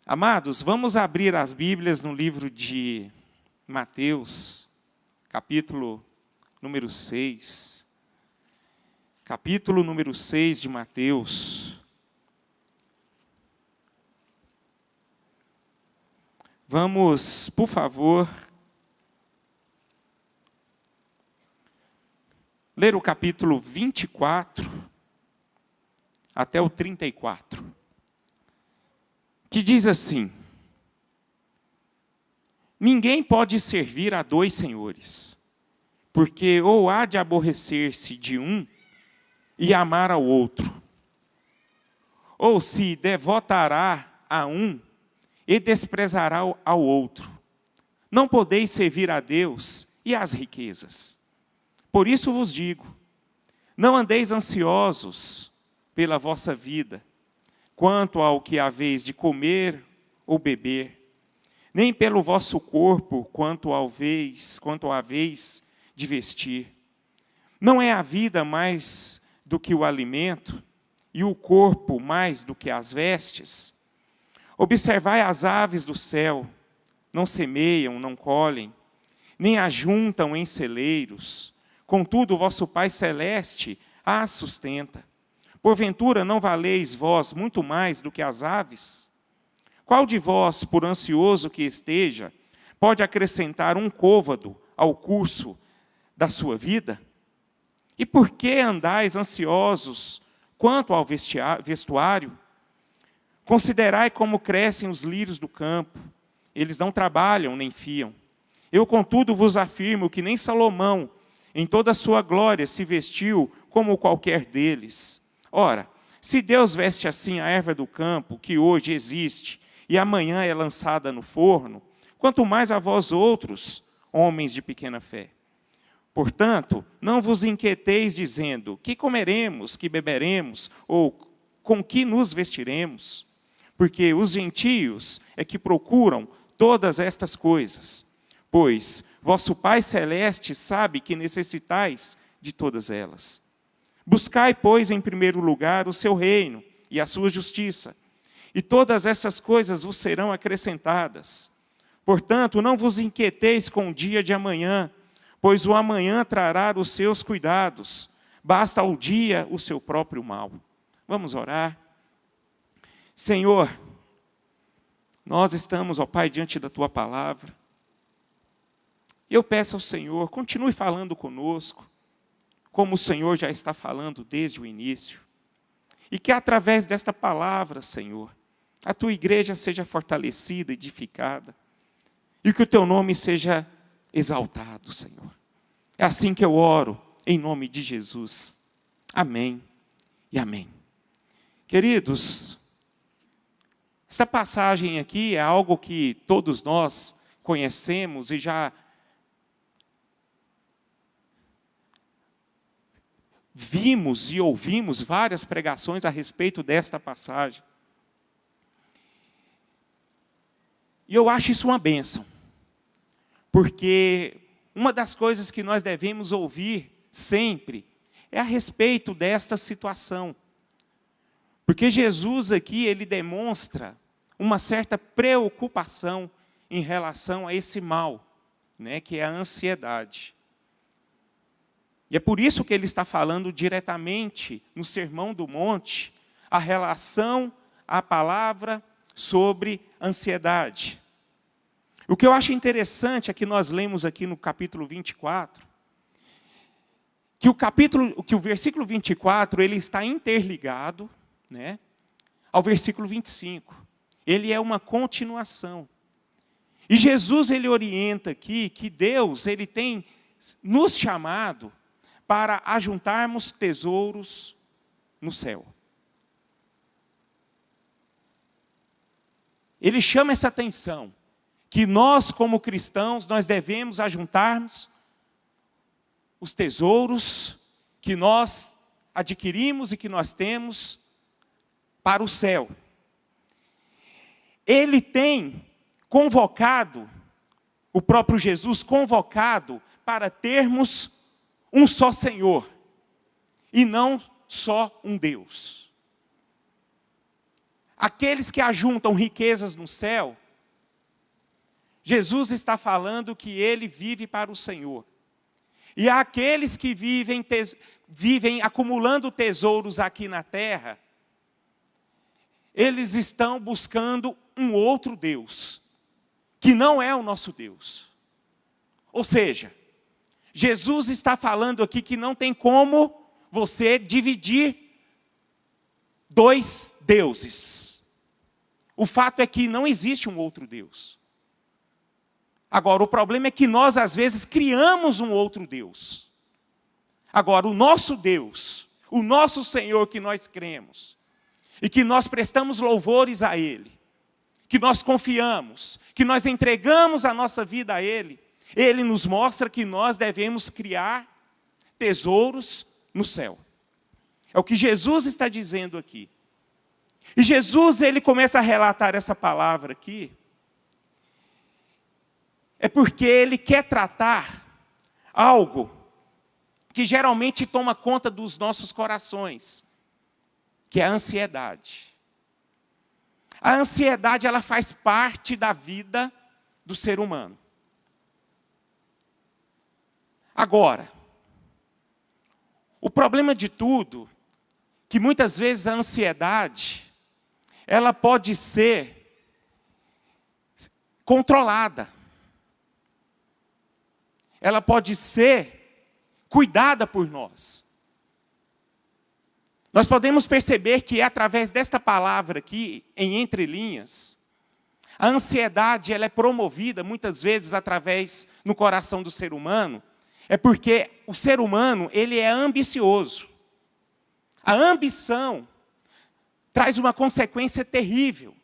Amados, vamos abrir as Bíblias no livro de Mateus, capítulo número 6. Capítulo número 6 de Mateus. Vamos, por favor, ler o capítulo 24 até o 34. Que diz assim: ninguém pode servir a dois senhores, porque ou há de aborrecer-se de um e amar ao outro, ou se devotará a um e desprezará ao outro. Não podeis servir a Deus e às riquezas. Por isso vos digo, não andeis ansiosos pela vossa vida, quanto ao que haveis de comer ou beber, nem pelo vosso corpo, quanto haveis de vestir. Não é a vida mais do que o alimento, e o corpo mais do que as vestes? Observai as aves do céu, não semeiam, não colhem, nem ajuntam em celeiros, contudo o vosso Pai Celeste as sustenta. Porventura não valeis vós muito mais do que as aves? Qual de vós, por ansioso que esteja, pode acrescentar um côvado ao curso da sua vida? E por que andais ansiosos quanto ao vestuário? Considerai como crescem os lírios do campo. Eles não trabalham nem fiam. Eu, contudo, vos afirmo que nem Salomão, em toda a sua glória, se vestiu como qualquer deles. Ora, se Deus veste assim a erva do campo, que hoje existe, e amanhã é lançada no forno, quanto mais a vós outros, homens de pequena fé. Portanto, não vos inquieteis dizendo, que comeremos, que beberemos, ou com que nos vestiremos? Porque os gentios é que procuram todas estas coisas, pois vosso Pai Celeste sabe que necessitais de todas elas. Buscai, pois, em primeiro lugar o seu reino e a sua justiça, e todas essas coisas vos serão acrescentadas. Portanto, não vos inquieteis com o dia de amanhã, pois o amanhã trará os seus cuidados. Basta ao dia o seu próprio mal. Vamos orar. Senhor, nós estamos, ó Pai, diante da Tua palavra. Eu peço ao Senhor, continue falando conosco, como o Senhor já está falando desde o início. E que através desta palavra, Senhor, a Tua igreja seja fortalecida, edificada. E que o Teu nome seja exaltado, Senhor. É assim que eu oro, em nome de Jesus. Amém e amém. Queridos, essa passagem aqui é algo que todos nós conhecemos e já vimos e ouvimos várias pregações a respeito desta passagem. E eu acho isso uma bênção, porque uma das coisas que nós devemos ouvir sempre é a respeito desta situação. Porque Jesus aqui, ele demonstra uma certa preocupação em relação a esse mal, né, que é a ansiedade. E é por isso que ele está falando diretamente no Sermão do Monte, a relação, a palavra sobre ansiedade. O que eu acho interessante é que nós lemos aqui no capítulo 24, que o versículo 24, ele está interligado, né, ao versículo 25. Ele é uma continuação. E Jesus, ele orienta aqui que Deus, ele tem nos chamado para ajuntarmos tesouros no céu. Ele chama essa atenção, que nós, como cristãos, nós devemos ajuntarmos os tesouros que nós adquirimos e que nós temos para o céu. Ele tem convocado, o próprio Jesus convocado, para termos um só Senhor, e não só um Deus. aqueles que ajuntam riquezas no céu, Jesus está falando que ele vive para o Senhor. E aqueles que vivem acumulando tesouros aqui na terra, eles estão buscando um outro Deus, que não é o nosso Deus. Ou seja, Jesus está falando aqui que não tem como você dividir dois deuses. O fato é que não existe um outro Deus. Agora, o problema é que nós, às vezes, criamos um outro Deus. Agora, o nosso Deus, o nosso Senhor que nós cremos, e que nós prestamos louvores a Ele, que nós confiamos, que nós entregamos a nossa vida a Ele, Ele nos mostra que nós devemos criar tesouros no céu. É o que Jesus está dizendo aqui. E Jesus, ele começa a relatar essa palavra aqui, é porque ele quer tratar algo que geralmente toma conta dos nossos corações, que é a ansiedade. A ansiedade, ela faz parte da vida do ser humano. Agora, o problema de tudo, que muitas vezes a ansiedade, ela pode ser controlada. Ela pode ser cuidada por nós. Nós podemos perceber que é através desta palavra aqui, em entrelinhas, a ansiedade ela é promovida muitas vezes através no coração do ser humano, é porque o ser humano ele é ambicioso. A ambição traz uma consequência terrível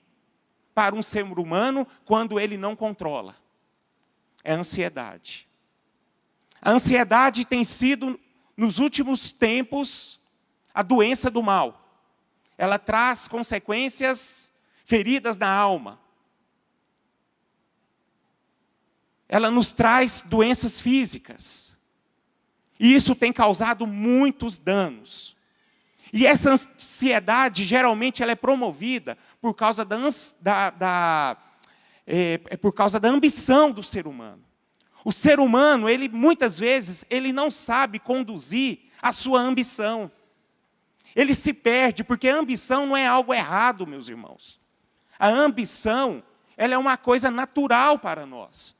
para um ser humano quando ele não controla. É a ansiedade. A ansiedade tem sido, nos últimos tempos, a doença do mal. Ela traz consequências feridas na alma. Ela nos traz doenças físicas. E isso tem causado muitos danos. E essa ansiedade, geralmente, ela é promovida por causa por causa da ambição do ser humano. O ser humano, ele muitas vezes, ele não sabe conduzir a sua ambição. Ele se perde, porque a ambição não é algo errado, meus irmãos. A ambição, ela é uma coisa natural para nós.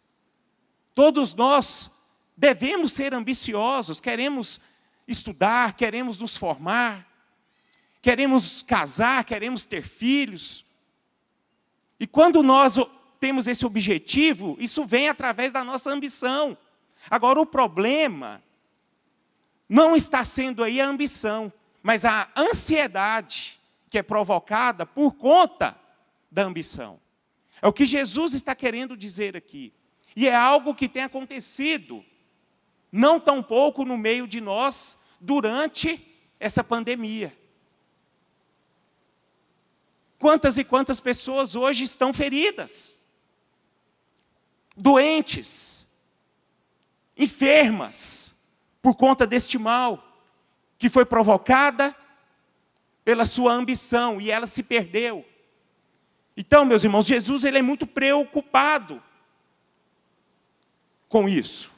Todos nós devemos ser ambiciosos, queremos estudar, queremos nos formar, queremos casar, queremos ter filhos. E quando nós temos esse objetivo, isso vem através da nossa ambição. Agora, o problema não está sendo aí a ambição, mas a ansiedade que é provocada por conta da ambição. É o que Jesus está querendo dizer aqui. E é algo que tem acontecido, não tão pouco no meio de nós, durante essa pandemia. Quantas e quantas pessoas hoje estão feridas, doentes, enfermas, por conta deste mal, que foi provocada pela sua ambição, e ela se perdeu. Então, meus irmãos, Jesus ele é muito preocupado com isso.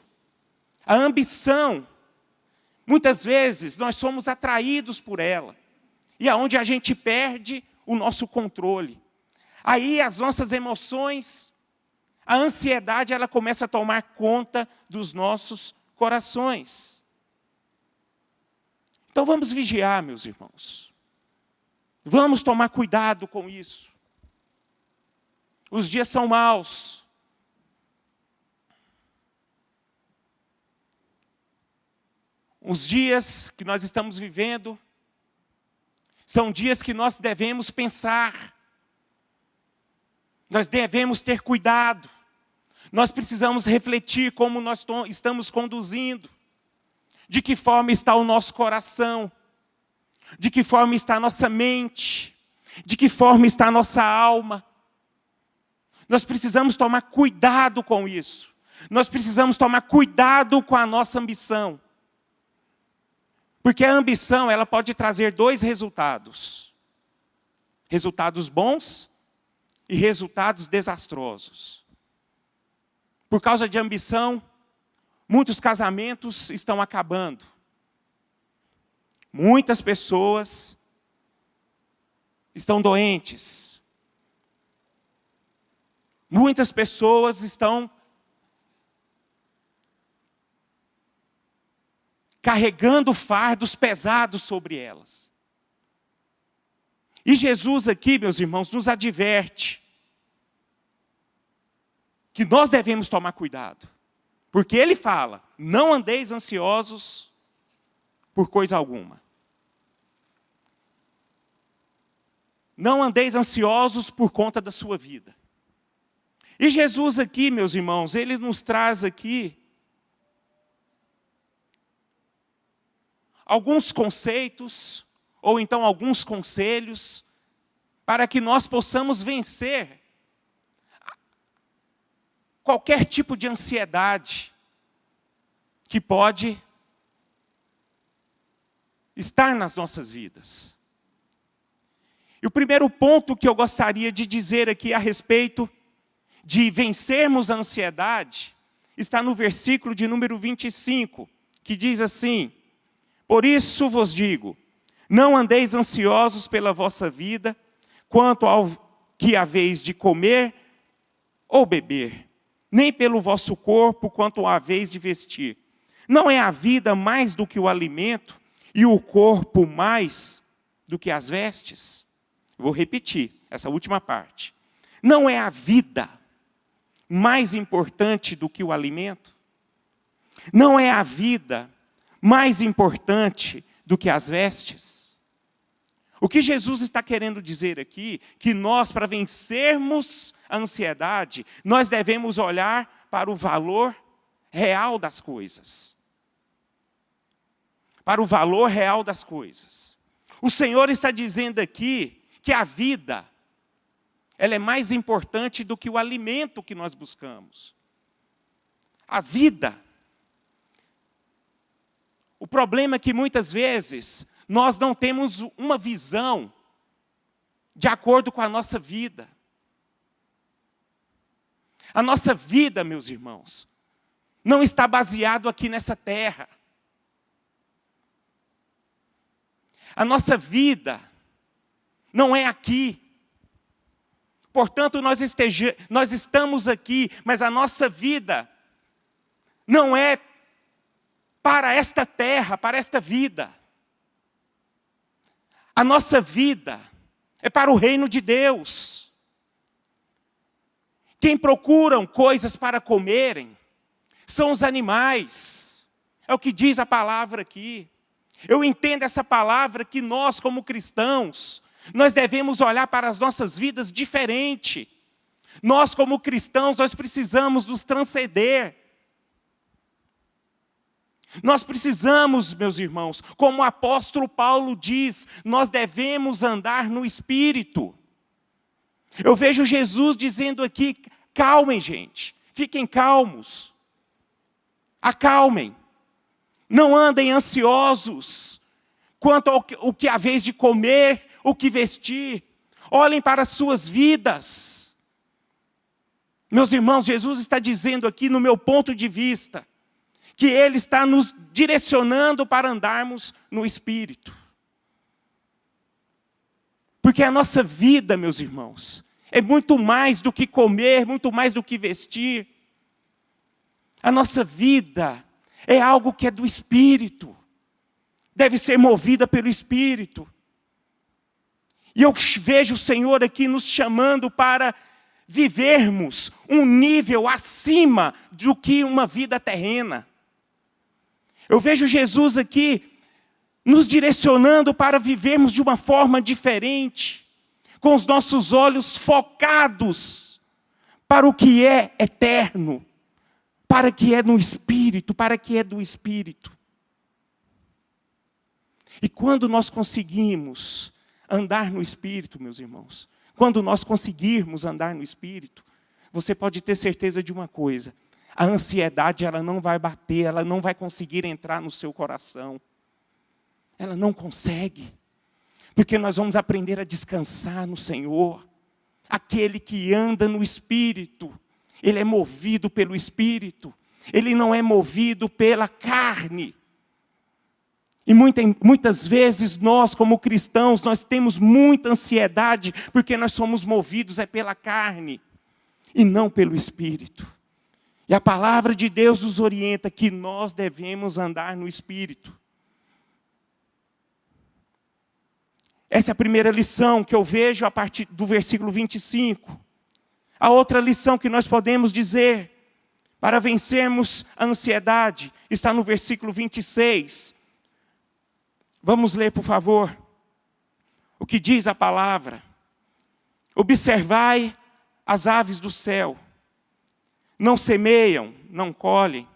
A ambição, muitas vezes, nós somos atraídos por ela, e aonde a gente perde o nosso controle. Aí as nossas emoções, a ansiedade, ela começa a tomar conta dos nossos corações. Então vamos vigiar, meus irmãos. Vamos tomar cuidado com isso. Os dias são maus. Os dias que nós estamos vivendo são dias que nós devemos pensar. Nós devemos ter cuidado. Nós precisamos refletir como nós estamos conduzindo. De que forma está o nosso coração. De que forma está a nossa mente. De que forma está a nossa alma. Nós precisamos tomar cuidado com isso. Nós precisamos tomar cuidado com a nossa ambição. Porque a ambição, ela pode trazer dois resultados. resultados bons e resultados desastrosos. Por causa de ambição, muitos casamentos estão acabando. Muitas pessoas estão doentes. Muitas pessoas estão carregando fardos pesados sobre elas. E Jesus aqui, meus irmãos, nos adverte que nós devemos tomar cuidado. Porque Ele fala, não andeis ansiosos por coisa alguma. Não andeis ansiosos por conta da sua vida. E Jesus aqui, meus irmãos, Ele nos traz aqui alguns conceitos, ou então alguns conselhos, para que nós possamos vencer qualquer tipo de ansiedade que pode estar nas nossas vidas. E o primeiro ponto que eu gostaria de dizer aqui a respeito de vencermos a ansiedade, está no versículo de número 25, que diz assim: por isso vos digo, não andeis ansiosos pela vossa vida, quanto ao que haveis de comer ou beber, nem pelo vosso corpo, quanto haveis de vestir. Não é a vida mais do que o alimento, e o corpo mais do que as vestes? Vou repetir essa última parte. Não é a vida mais importante do que o alimento? Não é a vida mais importante do que as vestes? O que Jesus está querendo dizer aqui, que nós, para vencermos a ansiedade, nós devemos olhar para o valor real das coisas. Para o valor real das coisas. O Senhor está dizendo aqui que a vida, ela é mais importante do que o alimento que nós buscamos. A vida. O problema é que muitas vezes nós não temos uma visão de acordo com a nossa vida. A nossa vida, meus irmãos, não está baseado aqui nessa terra. A nossa vida não é aqui. Portanto, nós estamos aqui, mas a nossa vida não é para esta terra, para esta vida. A nossa vida é para o reino de Deus. Quem procuram coisas para comerem são os animais. É o que diz a palavra aqui. Eu entendo essa palavra que nós, como cristãos, nós devemos olhar para as nossas vidas diferente. Nós, como cristãos, nós precisamos nos transcender. Nós precisamos, meus irmãos, como o apóstolo Paulo diz, nós devemos andar no Espírito. Eu vejo Jesus dizendo aqui, calmem, gente, fiquem calmos. Acalmem. Não andem ansiosos quanto ao que haveis de comer, o que vestir. Olhem para as suas vidas. Meus irmãos, Jesus está dizendo aqui, no meu ponto de vista, que Ele está nos direcionando para andarmos no Espírito. Porque a nossa vida, meus irmãos, é muito mais do que comer, muito mais do que vestir. A nossa vida é algo que é do Espírito. Deve ser movida pelo Espírito. E eu vejo o Senhor aqui nos chamando para vivermos um nível acima do que uma vida terrena. Eu vejo Jesus aqui nos direcionando para vivermos de uma forma diferente, com os nossos olhos focados para o que é eterno, para o que é no Espírito, para o que é do Espírito. E quando nós conseguimos andar no Espírito, meus irmãos, quando nós conseguirmos andar no Espírito, você pode ter certeza de uma coisa: a ansiedade, ela não vai bater, ela não vai conseguir entrar no seu coração. Ela não consegue. Porque nós vamos aprender a descansar no Senhor. Aquele que anda no Espírito, ele é movido pelo Espírito. Ele não é movido pela carne. E muitas vezes nós, como cristãos, nós temos muita ansiedade, porque nós somos movidos pela carne, e não pelo Espírito. E a palavra de Deus nos orienta que nós devemos andar no Espírito. Essa é a primeira lição que eu vejo a partir do versículo 25. A outra lição que nós podemos dizer para vencermos a ansiedade está no versículo 26. Vamos ler, por favor, o que diz a palavra. Observai as aves do céu. Não semeiam, não colhem,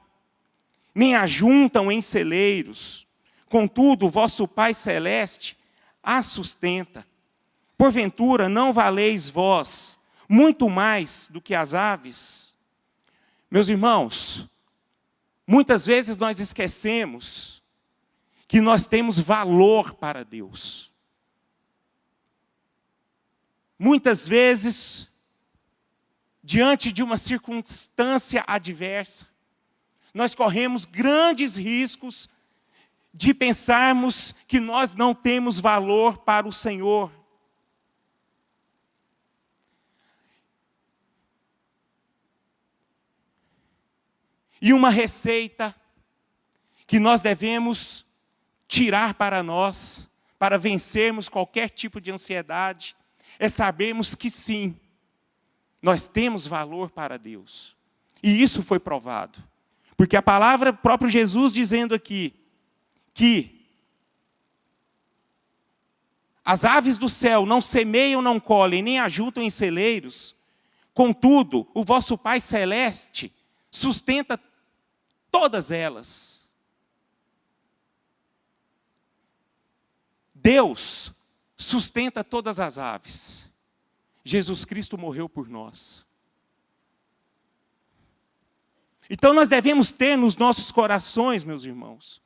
nem ajuntam em celeiros. Contudo, o vosso Pai Celeste as sustenta. Porventura, não valeis vós muito mais do que as aves? Meus irmãos, muitas vezes nós esquecemos que nós temos valor para Deus. Muitas vezes, diante de uma circunstância adversa, nós corremos grandes riscos de pensarmos que nós não temos valor para o Senhor. E uma receita que nós devemos tirar para nós, para vencermos qualquer tipo de ansiedade, é sabermos que sim, nós temos valor para Deus. E isso foi provado. Porque a palavra, próprio Jesus dizendo aqui, que as aves do céu não semeiam, não colhem, nem ajuntam em celeiros, contudo, o vosso Pai Celeste sustenta todas elas. Deus sustenta todas as aves. Jesus Cristo morreu por nós. Então nós devemos ter nos nossos corações, meus irmãos,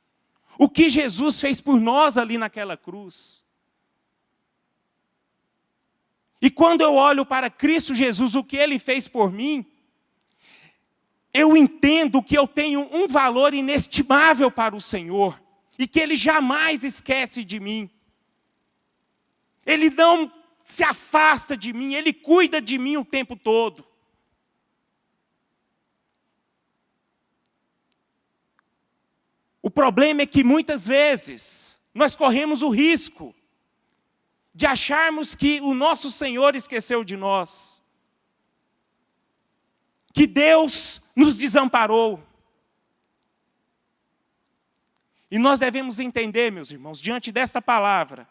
o que Jesus fez por nós ali naquela cruz. E quando eu olho para Cristo Jesus, o que Ele fez por mim, eu entendo que eu tenho um valor inestimável para o Senhor, e que Ele jamais esquece de mim. Ele não se afasta de mim, Ele cuida de mim o tempo todo. O problema é que muitas vezes nós corremos o risco de acharmos que o nosso Senhor esqueceu de nós, que Deus nos desamparou. E nós devemos entender, meus irmãos, diante desta palavra,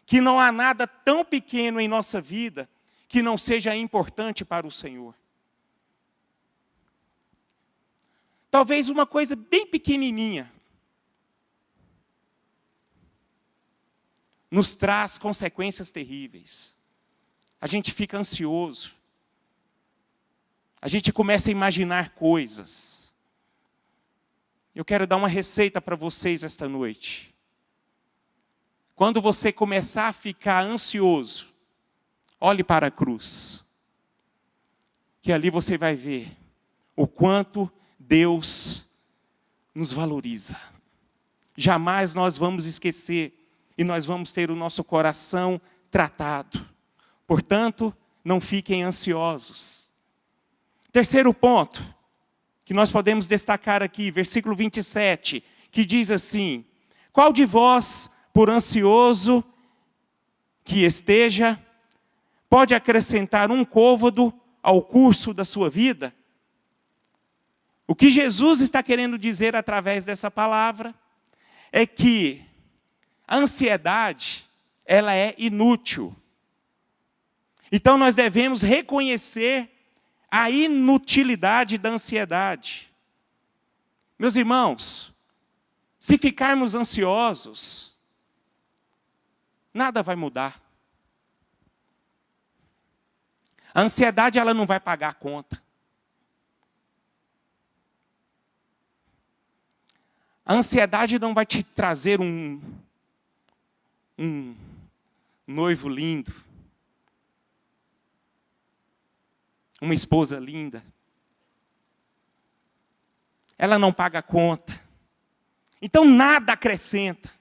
que não há nada tão pequeno em nossa vida que não seja importante para o Senhor. Talvez uma coisa bem pequenininha nos traz consequências terríveis. A gente fica ansioso. A gente começa a imaginar coisas. Eu quero dar uma receita para vocês esta noite. Quando você começar a ficar ansioso, olhe para a cruz. Que ali você vai ver o quanto Deus nos valoriza. Jamais nós vamos esquecer e nós vamos ter o nosso coração tratado. Portanto, não fiquem ansiosos. Terceiro ponto que nós podemos destacar aqui, versículo 27, que diz assim: qual de vós, por ansioso que esteja, pode acrescentar um côvado ao curso da sua vida? O que Jesus está querendo dizer através dessa palavra é que a ansiedade, ela é inútil. Então nós devemos reconhecer a inutilidade da ansiedade. Meus irmãos, se ficarmos ansiosos, nada vai mudar. A ansiedade, ela não vai pagar a conta. A ansiedade não vai te trazer noivo lindo, uma esposa linda. Ela não paga a conta. Então nada acrescenta.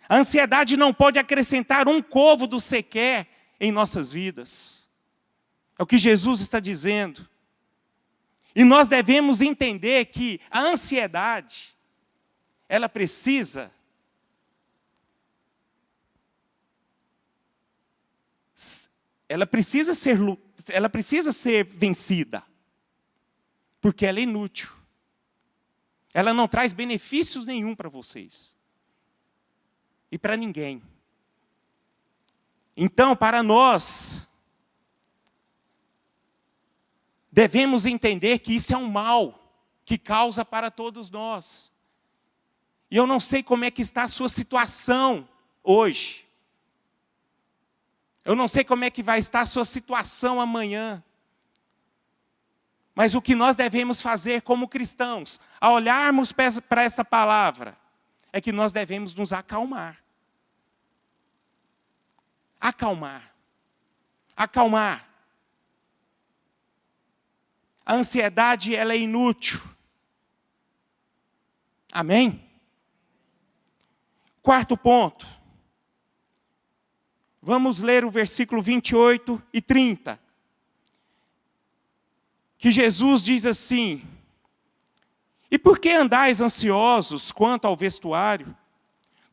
A ansiedade não pode acrescentar um côvado sequer em nossas vidas. É o que Jesus está dizendo. E nós devemos entender que a ansiedade, ela precisa ser vencida. Porque ela é inútil. Ela não traz benefícios nenhum para vocês. E para ninguém. Então, para nós, devemos entender que isso é um mal que causa para todos nós. E eu não sei como é que está a sua situação hoje. Eu não sei como é que vai estar a sua situação amanhã. Mas o que nós devemos fazer como cristãos, ao olharmos para essa palavra, é que nós devemos nos acalmar. Acalmar. Acalmar. A ansiedade, ela é inútil. Amém? Quarto ponto. Vamos ler o versículo 28 e 30. Que Jesus diz assim: e por que andais ansiosos quanto ao vestuário?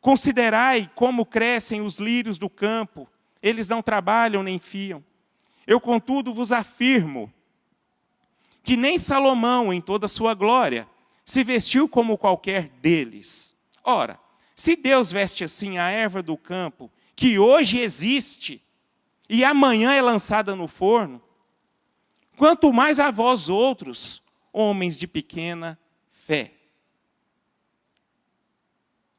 Considerai como crescem os lírios do campo, eles não trabalham nem fiam. Eu, contudo, vos afirmo que nem Salomão, em toda a sua glória, se vestiu como qualquer deles. Ora, se Deus veste assim a erva do campo, que hoje existe, e amanhã é lançada no forno, quanto mais a vós outros, homens de pequena fé.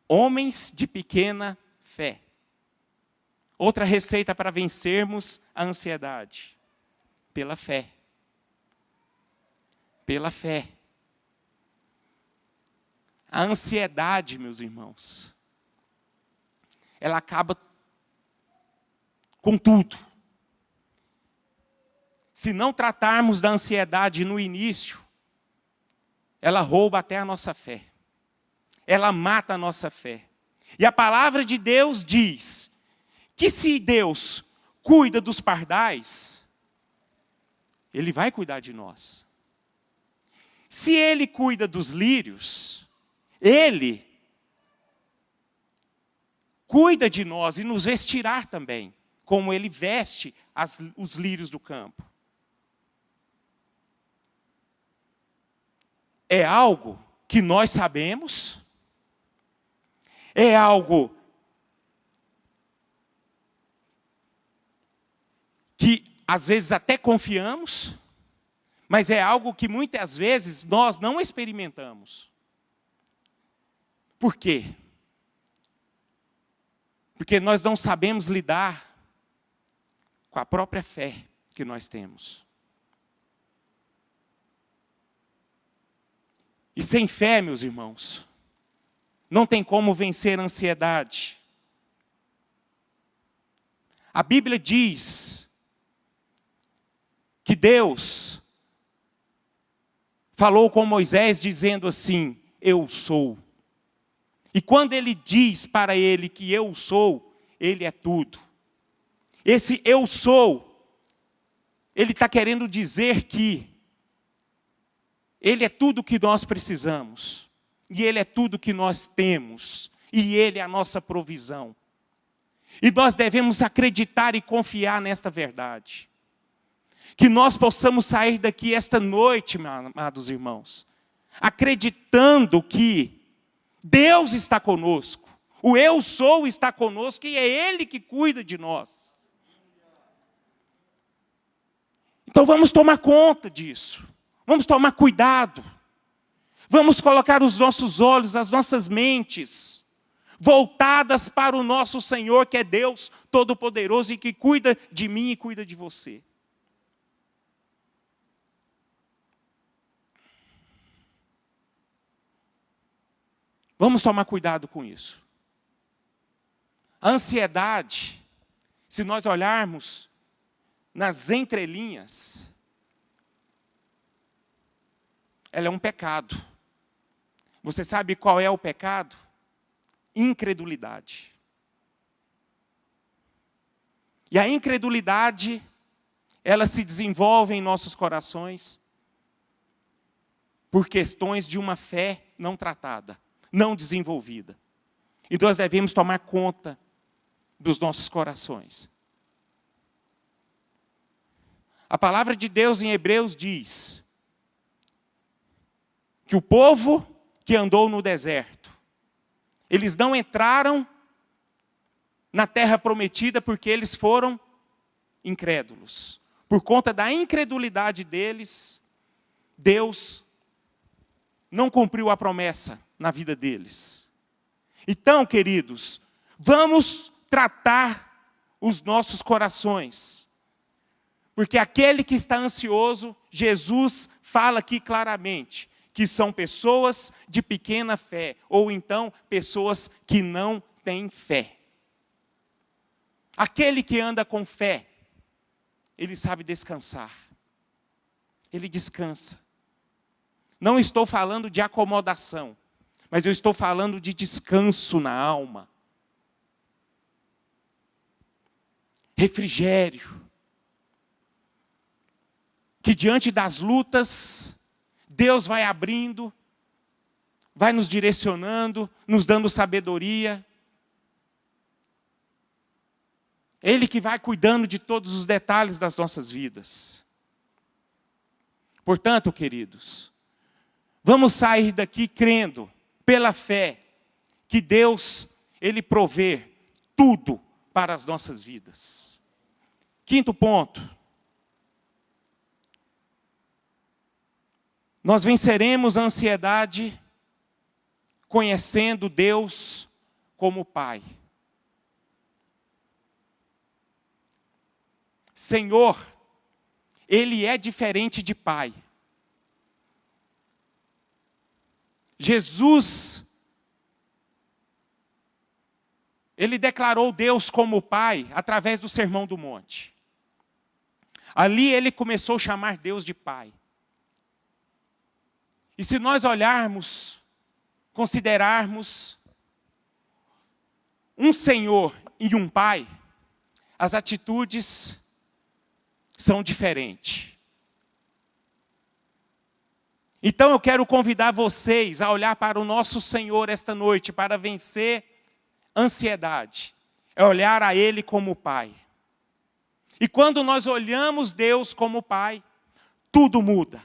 Homens de pequena fé. Outra receita para vencermos a ansiedade. Pela fé. Pela fé. A ansiedade, meus irmãos, ela acaba com tudo. Se não tratarmos da ansiedade no início, ela rouba até a nossa fé. Ela mata a nossa fé. E a palavra de Deus diz que se Deus cuida dos pardais, Ele vai cuidar de nós. Se Ele cuida dos lírios, Ele cuida de nós e nos vestirá também, como Ele veste os lírios do campo. É algo que nós sabemos, é algo que às vezes até confiamos, mas é algo que muitas vezes nós não experimentamos. Por quê? Porque nós não sabemos lidar com a própria fé que nós temos. E sem fé, meus irmãos, não tem como vencer a ansiedade. A Bíblia diz que Deus falou com Moisés dizendo assim: eu sou. E quando Ele diz para ele que eu sou, Ele é tudo. Esse eu sou, Ele está querendo dizer que Ele é tudo que nós precisamos. E Ele é tudo que nós temos. E Ele é a nossa provisão. E nós devemos acreditar e confiar nesta verdade. Que nós possamos sair daqui esta noite, meus amados irmãos, acreditando que Deus está conosco. O eu sou está conosco e é Ele que cuida de nós. Então vamos tomar conta disso. Vamos tomar cuidado. Vamos colocar os nossos olhos, as nossas mentes voltadas para o nosso Senhor, que é Deus Todo-Poderoso e que cuida de mim e cuida de você. Vamos tomar cuidado com isso. A ansiedade, se nós olharmos nas entrelinhas, ela é um pecado. Você sabe qual é o pecado? Incredulidade. E a incredulidade, ela se desenvolve em nossos corações por questões de uma fé não tratada, não desenvolvida. E nós devemos tomar conta dos nossos corações. A palavra de Deus em Hebreus diz que o povo que andou no deserto, eles não entraram na terra prometida porque eles foram incrédulos. Por conta da incredulidade deles, Deus não cumpriu a promessa na vida deles. Então, queridos, vamos tratar os nossos corações. Porque aquele que está ansioso, Jesus fala aqui claramente, que são pessoas de pequena fé, ou então pessoas que não têm fé. Aquele que anda com fé, ele sabe descansar. Ele descansa. Não estou falando de acomodação, mas eu estou falando de descanso na alma. Refrigério. Que diante das lutas, Deus vai abrindo, vai nos direcionando, nos dando sabedoria. Ele que vai cuidando de todos os detalhes das nossas vidas. Portanto, queridos, vamos sair daqui crendo, pela fé, que Deus, Ele provê tudo para as nossas vidas. Quinto ponto. Nós venceremos a ansiedade conhecendo Deus como Pai. Senhor, Ele é diferente de Pai. Jesus, Ele declarou Deus como Pai através do Sermão do Monte. Ali Ele começou a chamar Deus de Pai. E se nós olharmos, considerarmos um Senhor e um Pai, as atitudes são diferentes. Então eu quero convidar vocês a olhar para o nosso Senhor esta noite, para vencer a ansiedade. É olhar a Ele como Pai. E quando nós olhamos Deus como Pai, tudo muda.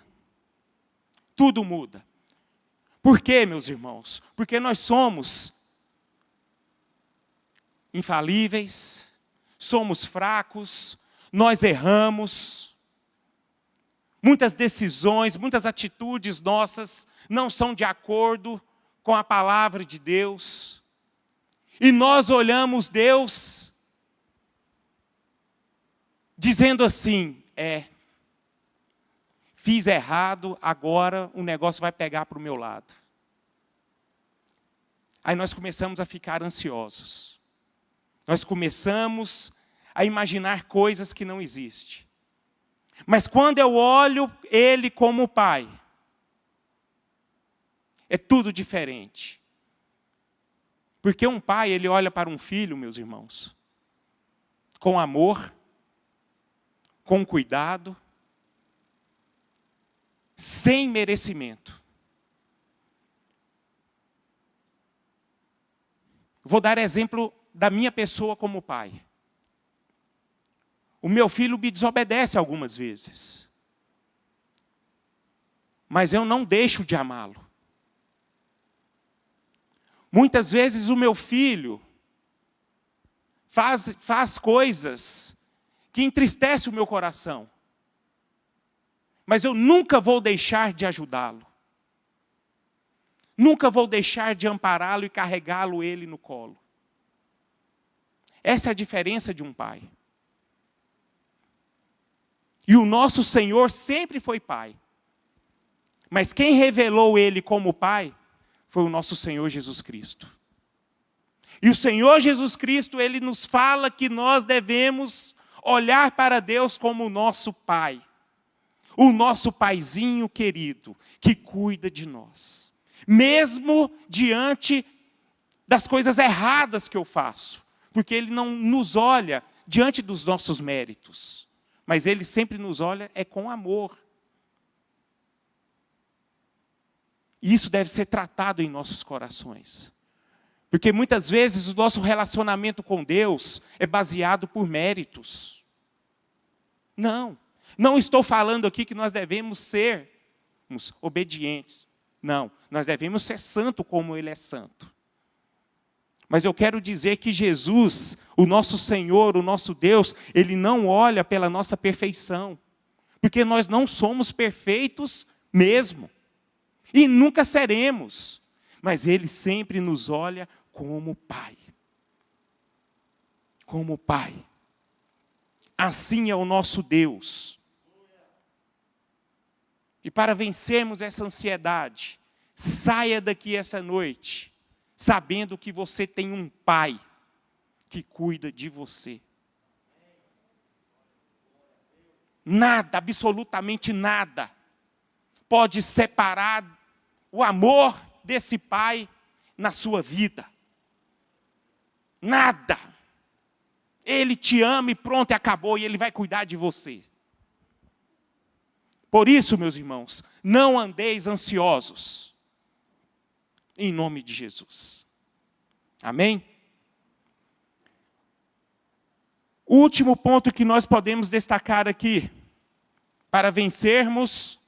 Tudo muda. Por quê, meus irmãos? Porque nós somos infalíveis, somos fracos, nós erramos. Muitas decisões, muitas atitudes nossas não são de acordo com a palavra de Deus. E nós olhamos Deus dizendo assim, fiz errado, agora o negócio vai pegar para o meu lado. Aí nós começamos a ficar ansiosos. Nós começamos a imaginar coisas que não existem. Mas quando eu olho Ele como Pai, é tudo diferente. Porque um pai, ele olha para um filho, meus irmãos, com amor, com cuidado, sem merecimento. Vou dar exemplo da minha pessoa como pai. O meu filho me desobedece algumas vezes. Mas eu não deixo de amá-lo. Muitas vezes o meu filho faz coisas que entristecem o meu coração. Mas eu nunca vou deixar de ajudá-lo. Nunca vou deixar de ampará-lo e carregá-lo ele no colo. Essa é a diferença de um pai. E o nosso Senhor sempre foi pai. Mas quem revelou Ele como pai foi o nosso Senhor Jesus Cristo. E o Senhor Jesus Cristo, Ele nos fala que nós devemos olhar para Deus como o nosso Pai. O nosso paizinho querido, que cuida de nós. Mesmo diante das coisas erradas que eu faço. Porque Ele não nos olha diante dos nossos méritos. Mas Ele sempre nos olha com amor. E isso deve ser tratado em nossos corações. Porque muitas vezes o nosso relacionamento com Deus é baseado por méritos. Não estou falando aqui que nós devemos sermos obedientes. Não, nós devemos ser santo como Ele é santo. Mas eu quero dizer que Jesus, o nosso Senhor, o nosso Deus, Ele não olha pela nossa perfeição. Porque nós não somos perfeitos mesmo. E nunca seremos. Mas Ele sempre nos olha como Pai. Como Pai. Assim é o nosso Deus. E para vencermos essa ansiedade, saia daqui essa noite, sabendo que você tem um Pai que cuida de você. Nada, absolutamente nada, pode separar o amor desse Pai na sua vida. Nada. Ele te ama e pronto, acabou, e Ele vai cuidar de você. Por isso, meus irmãos, não andeis ansiosos. Em nome de Jesus. Amém? O último ponto que nós podemos destacar aqui, para vencermos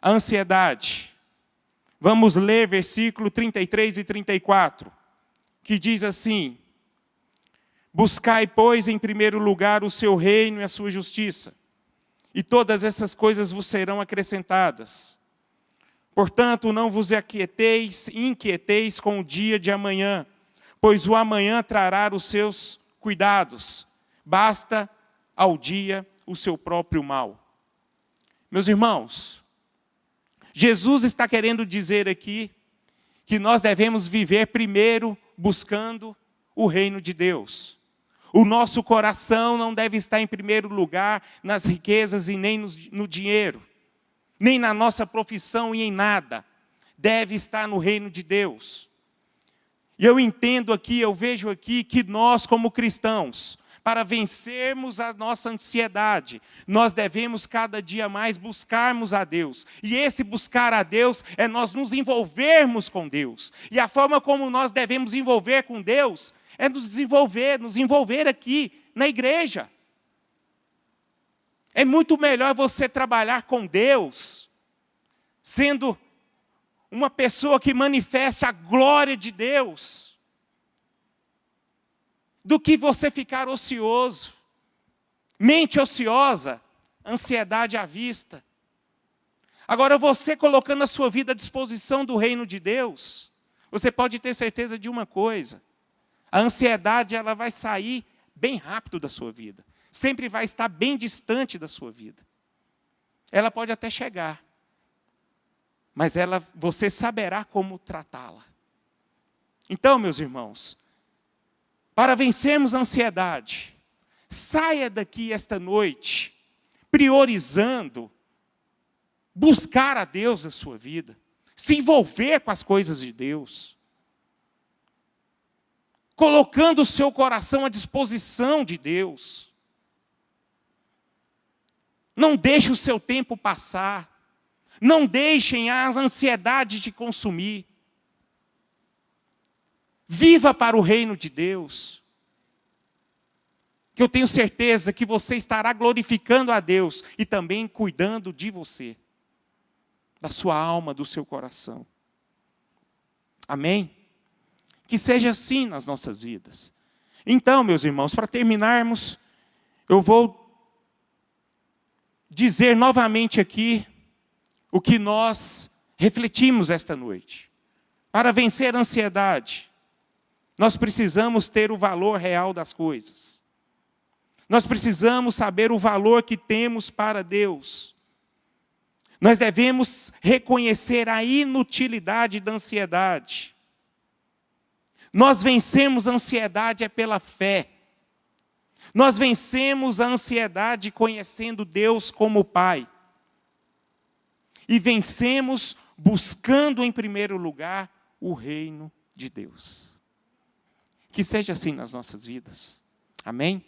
a ansiedade. Vamos ler versículo 33 e 34, que diz assim: buscai, pois, em primeiro lugar o seu reino e a sua justiça, e todas essas coisas vos serão acrescentadas. Portanto, não vos inquieteis com o dia de amanhã, pois o amanhã trará os seus cuidados. Basta ao dia o seu próprio mal. Meus irmãos, Jesus está querendo dizer aqui que nós devemos viver primeiro buscando o reino de Deus. O nosso coração não deve estar em primeiro lugar nas riquezas e nem no dinheiro, nem na nossa profissão e em nada. Deve estar no reino de Deus. E eu entendo aqui, eu vejo aqui que nós como cristãos, para vencermos a nossa ansiedade, nós devemos cada dia mais buscarmos a Deus. E esse buscar a Deus é nós nos envolvermos com Deus. E a forma como nós devemos envolver com Deus é nos envolver aqui na igreja. É muito melhor você trabalhar com Deus, sendo uma pessoa que manifeste a glória de Deus, do que você ficar ocioso, mente ociosa, ansiedade à vista. Agora, você colocando a sua vida à disposição do reino de Deus, você pode ter certeza de uma coisa: a ansiedade ela vai sair bem rápido da sua vida. Sempre vai estar bem distante da sua vida. Ela pode até chegar, mas você saberá como tratá-la. Então, meus irmãos, para vencermos a ansiedade, saia daqui esta noite, priorizando buscar a Deus na sua vida, se envolver com as coisas de Deus, colocando o seu coração à disposição de Deus. Não deixe o seu tempo passar, não deixem a ansiedade te consumir. Viva para o reino de Deus, que eu tenho certeza que você estará glorificando a Deus e também cuidando de você, da sua alma, do seu coração. Amém? Que seja assim nas nossas vidas. Então, meus irmãos, para terminarmos, eu vou dizer novamente aqui o que nós refletimos esta noite. Para vencer a ansiedade, nós precisamos ter o valor real das coisas. Nós precisamos saber o valor que temos para Deus. Nós devemos reconhecer a inutilidade da ansiedade. Nós vencemos a ansiedade é pela fé. Nós vencemos a ansiedade conhecendo Deus como Pai. E vencemos buscando em primeiro lugar o reino de Deus. Que seja assim nas nossas vidas. Amém?